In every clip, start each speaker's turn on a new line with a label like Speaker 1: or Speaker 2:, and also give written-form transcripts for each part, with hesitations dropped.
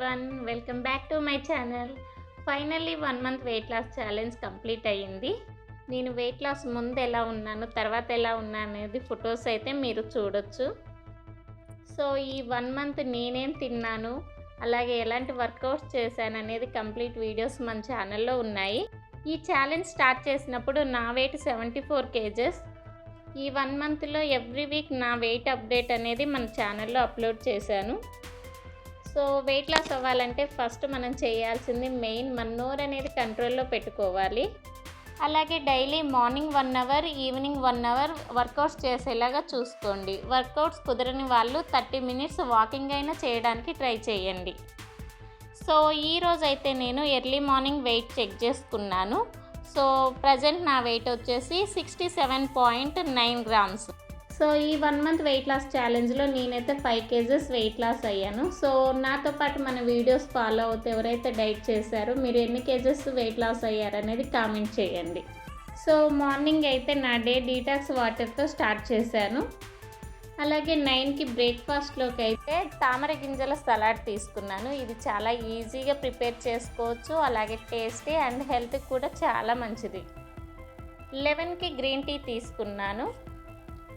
Speaker 1: Everyone, welcome back to my channel. Finally 1 month weight loss challenge complete అయ్యింది. నేను weight loss ముందు ఎలా ఉన్నాను, తర్వాత ఎలా ఉన్నాను అనేది ఫొటోస్ అయితే మీరు చూడొచ్చు. సో ఈ 1 మంత్ నేనేం తిన్నాను, అలాగే ఎలాంటి వర్కౌట్స్ చేశాను అనేది కంప్లీట్ వీడియోస్ మన ఛానల్లో ఉన్నాయి. ఈ ఛాలెంజ్ స్టార్ట్ చేసినప్పుడు నా వెయిట్ 74 kgs. ఈ 1 మంత్లో ఎవ్రీ వీక్ నా వెయిట్ అప్డేట్ అనేది మన ఛానల్లో అప్లోడ్ చేశాను. సో వెయిట్ లాస్ అవ్వాలంటే ఫస్ట్ మనం చేయాల్సింది మెయిన్ మన నోరు అనేది కంట్రోల్లో పెట్టుకోవాలి. అలాగే daily morning 1 hour, evening 1 hour workouts చేసేలాగా చూసుకోండి. వర్కౌట్స్ కుదరని వాళ్ళు 30 మినిట్స్ వాకింగ్ అయినా చేయడానికి ట్రై చేయండి. సో ఈరోజు అయితే నేను ఎర్లీ మార్నింగ్ వెయిట్ చెక్ చేసుకున్నాను. సో ప్రజెంట్ నా వెయిట్ వచ్చేసి 67.9 grams. సో ఈ 1 మంత్ వెయిట్ లాస్ ఛాలెంజ్లో నేనైతే 5 kgs వెయిట్ లాస్ అయ్యాను. సో నాతో పాటు మన వీడియోస్ ఫాలో అవుతే ఎవరైతే డైట్ చేశారో మీరు ఎన్ని kgs వెయిట్ లాస్ అయ్యారనేది కామెంట్ చేయండి. సో మార్నింగ్ అయితే నా డే డీటాక్స్ వాటర్తో స్టార్ట్ చేశాను. అలాగే 9కి బ్రేక్ఫాస్ట్లోకి అయితే తామర గింజల సలాడ్ తీసుకున్నాను. ఇది చాలా ఈజీగా ప్రిపేర్ చేసుకోవచ్చు, అలాగే టేస్టీ అండ్ హెల్త్కి కూడా చాలా మంచిది. 11కి గ్రీన్ టీ తీసుకున్నాను.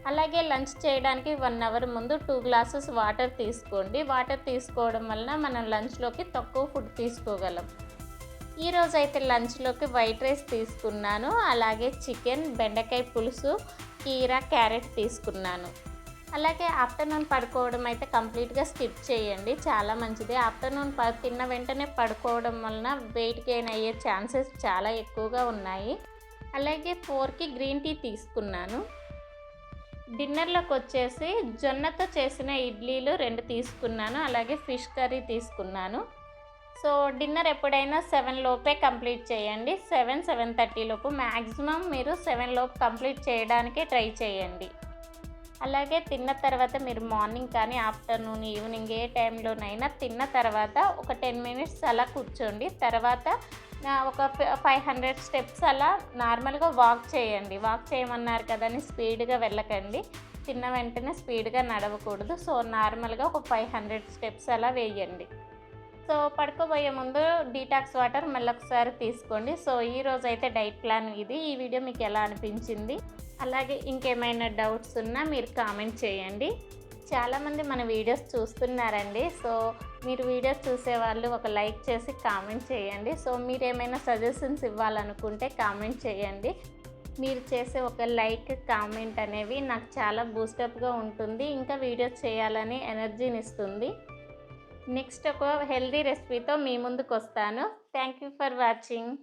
Speaker 1: అలాగే లంచ్ చేయడానికి 1 అవర్ ముందు 2 glasses వాటర్ తీసుకోండి. వాటర్ తీసుకోవడం వలన మనం లంచ్లోకి తక్కువ ఫుడ్ తీసుకోగలం. ఈరోజు అయితే లంచ్లోకి వైట్ రైస్ తీసుకున్నాను. అలాగే చికెన్, బెండకాయ పులుసు, కీరా, క్యారెట్ తీసుకున్నాను. అలాగే ఆఫ్టర్నూన్ పడుకోవడం అయితే కంప్లీట్గా స్కిప్ చేయండి, చాలా మంచిది. ఆఫ్టర్నూన్ తిన్న వెంటనే పడుకోవడం వలన వెయిట్ గెయిన్ అయ్యే ఛాన్సెస్ చాలా ఎక్కువగా ఉన్నాయి. అలాగే 4కి గ్రీన్ టీ తీసుకున్నాను. డిన్నర్లోకి వచ్చేసి జొన్నతో చేసిన ఇడ్లీలు 2 తీసుకున్నాను. అలాగే ఫిష్ కర్రీ తీసుకున్నాను. సో డిన్నర్ ఎప్పుడైనా 7 లోపే కంప్లీట్ చేయండి. 7-7:30 లోపు, మ్యాక్సిమం మీరు 7 లోపు కంప్లీట్ చేయడానికే ట్రై చేయండి. అలాగే తిన్న తర్వాత మీరు మార్నింగ్ కానీ ఆఫ్టర్నూన్, ఈవినింగ్ ఏ టైంలోనైనా తిన్న తర్వాత ఒక 10 minutes అలా కూర్చోండి. తర్వాత ఒక 500 steps అలా నార్మల్గా వాక్ చేయండి. వాక్ చేయమన్నారు కదా అని స్పీడ్గా వెళ్ళకండి, తిన్న వెంటనే స్పీడ్గా నడవకూడదు. సో నార్మల్గా ఒక 500 steps అలా వేయండి. సో పడుకోబోయే ముందు డీటాక్స్ వాటర్ మళ్ళీ ఒకసారి తీసుకోండి. సో ఈరోజు అయితే డైట్ ప్లాన్ ఇది. ఈ వీడియో మీకు ఎలా అనిపించింది, అలాగే ఇంకేమైనా డౌట్స్ ఉన్నా మీరు కామెంట్ చేయండి. చాలామంది మన వీడియోస్ చూస్తున్నారండి. సో మీరు వీడియోస్ చూసేవాళ్ళు ఒక లైక్ చేసి కామెంట్ చేయండి. సో మీరు ఏమైనా సజెషన్స్ ఇవ్వాలనుకుంటే కామెంట్ చేయండి. మీరు చేసే ఒక లైక్, కామెంట్ అనేవి నాకు చాలా బూస్టప్గా ఉంటుంది, ఇంకా వీడియోస్ చేయాలని ఎనర్జీని ఇస్తుంది. నెక్స్ట్ ఒక హెల్దీ రెసిపీతో మీ ముందుకు వస్తాను. Thank you for watching.